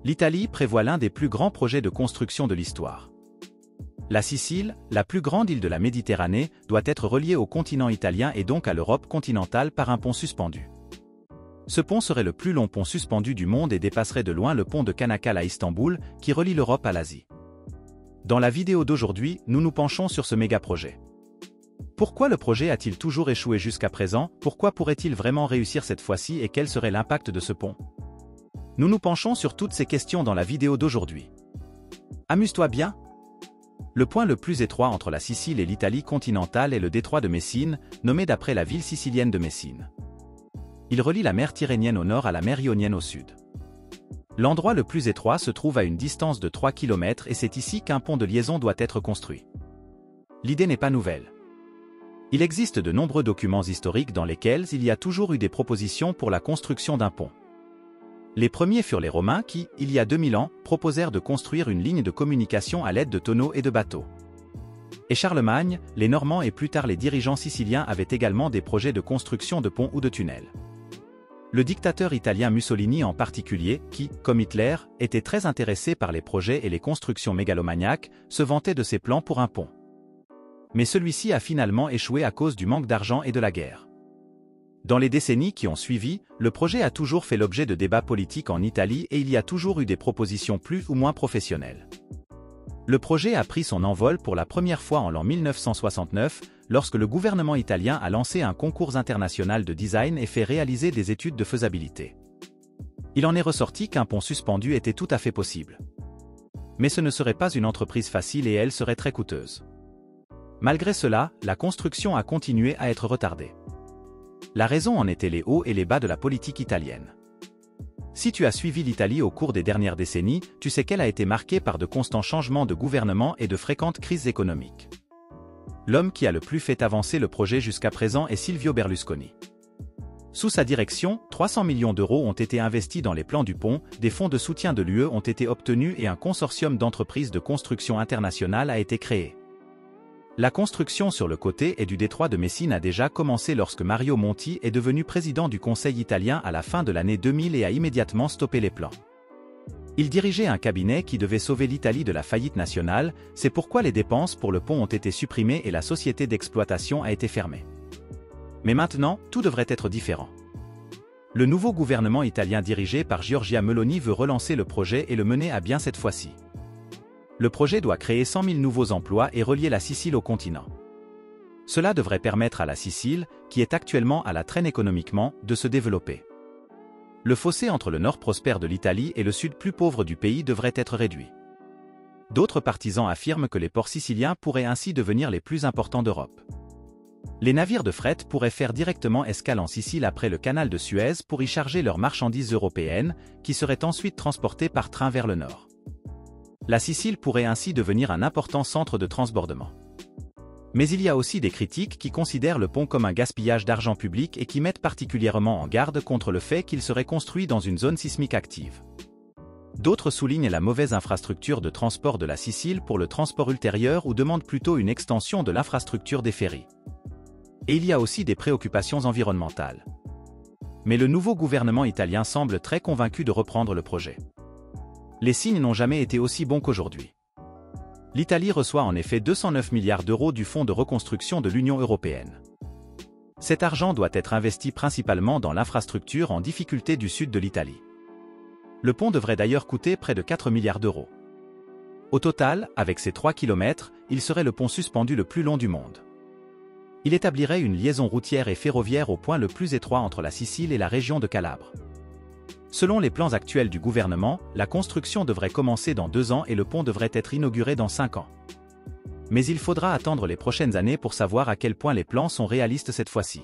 L'Italie prévoit l'un des plus grands projets de construction de l'histoire. La Sicile, la plus grande île de la Méditerranée, doit être reliée au continent italien et donc à l'Europe continentale par un pont suspendu. Ce pont serait le plus long pont suspendu du monde et dépasserait de loin le pont de Çanakkale à Istanbul, qui relie l'Europe à l'Asie. Dans la vidéo d'aujourd'hui, nous nous penchons sur ce méga-projet. Pourquoi le projet a-t-il toujours échoué jusqu'à présent? Pourquoi pourrait-il vraiment réussir cette fois-ci et quel serait l'impact de ce pont? Nous nous penchons sur toutes ces questions dans la vidéo d'aujourd'hui. Amuse-toi bien! Le point le plus étroit entre la Sicile et l'Italie continentale est le détroit de Messine, nommé d'après la ville sicilienne de Messine. Il relie la mer Tyrrhénienne au nord à la mer Ionienne au sud. L'endroit le plus étroit se trouve à une distance de 3 km et c'est ici qu'un pont de liaison doit être construit. L'idée n'est pas nouvelle. Il existe de nombreux documents historiques dans lesquels il y a toujours eu des propositions pour la construction d'un pont. Les premiers furent les Romains qui, il y a 2000 ans, proposèrent de construire une ligne de communication à l'aide de tonneaux et de bateaux. Et Charlemagne, les Normands et plus tard les dirigeants siciliens avaient également des projets de construction de ponts ou de tunnels. Le dictateur italien Mussolini en particulier, qui, comme Hitler, était très intéressé par les projets et les constructions mégalomaniaques, se vantait de ses plans pour un pont. Mais celui-ci a finalement échoué à cause du manque d'argent et de la guerre. Dans les décennies qui ont suivi, le projet a toujours fait l'objet de débats politiques en Italie et il y a toujours eu des propositions plus ou moins professionnelles. Le projet a pris son envol pour la première fois en l'an 1969, lorsque le gouvernement italien a lancé un concours international de design et fait réaliser des études de faisabilité. Il en est ressorti qu'un pont suspendu était tout à fait possible. Mais ce ne serait pas une entreprise facile et elle serait très coûteuse. Malgré cela, la construction a continué à être retardée. La raison en était les hauts et les bas de la politique italienne. Si tu as suivi l'Italie au cours des dernières décennies, tu sais qu'elle a été marquée par de constants changements de gouvernement et de fréquentes crises économiques. L'homme qui a le plus fait avancer le projet jusqu'à présent est Silvio Berlusconi. Sous sa direction, 300 millions d'euros ont été investis dans les plans du pont, des fonds de soutien de l'UE ont été obtenus et un consortium d'entreprises de construction internationale a été créé. La construction sur le côté et du détroit de Messine a déjà commencé lorsque Mario Monti est devenu président du Conseil italien à la fin de l'année 2000 et a immédiatement stoppé les plans. Il dirigeait un cabinet qui devait sauver l'Italie de la faillite nationale, c'est pourquoi les dépenses pour le pont ont été supprimées et la société d'exploitation a été fermée. Mais maintenant, tout devrait être différent. Le nouveau gouvernement italien dirigé par Giorgia Meloni veut relancer le projet et le mener à bien cette fois-ci. Le projet doit créer 100 000 nouveaux emplois et relier la Sicile au continent. Cela devrait permettre à la Sicile, qui est actuellement à la traîne économiquement, de se développer. Le fossé entre le nord prospère de l'Italie et le sud plus pauvre du pays devrait être réduit. D'autres partisans affirment que les ports siciliens pourraient ainsi devenir les plus importants d'Europe. Les navires de fret pourraient faire directement escale en Sicile après le canal de Suez pour y charger leurs marchandises européennes, qui seraient ensuite transportées par train vers le nord. La Sicile pourrait ainsi devenir un important centre de transbordement. Mais il y a aussi des critiques qui considèrent le pont comme un gaspillage d'argent public et qui mettent particulièrement en garde contre le fait qu'il serait construit dans une zone sismique active. D'autres soulignent la mauvaise infrastructure de transport de la Sicile pour le transport ultérieur ou demandent plutôt une extension de l'infrastructure des ferries. Et il y a aussi des préoccupations environnementales. Mais le nouveau gouvernement italien semble très convaincu de reprendre le projet. Les signes n'ont jamais été aussi bons qu'aujourd'hui. L'Italie reçoit en effet 209 milliards d'euros du Fonds de reconstruction de l'Union européenne. Cet argent doit être investi principalement dans l'infrastructure en difficulté du sud de l'Italie. Le pont devrait d'ailleurs coûter près de 4 milliards d'euros. Au total, avec ses 3 km, il serait le pont suspendu le plus long du monde. Il établirait une liaison routière et ferroviaire au point le plus étroit entre la Sicile et la région de Calabre. Selon les plans actuels du gouvernement, la construction devrait commencer dans 2 ans et le pont devrait être inauguré dans 5 ans. Mais il faudra attendre les prochaines années pour savoir à quel point les plans sont réalistes cette fois-ci.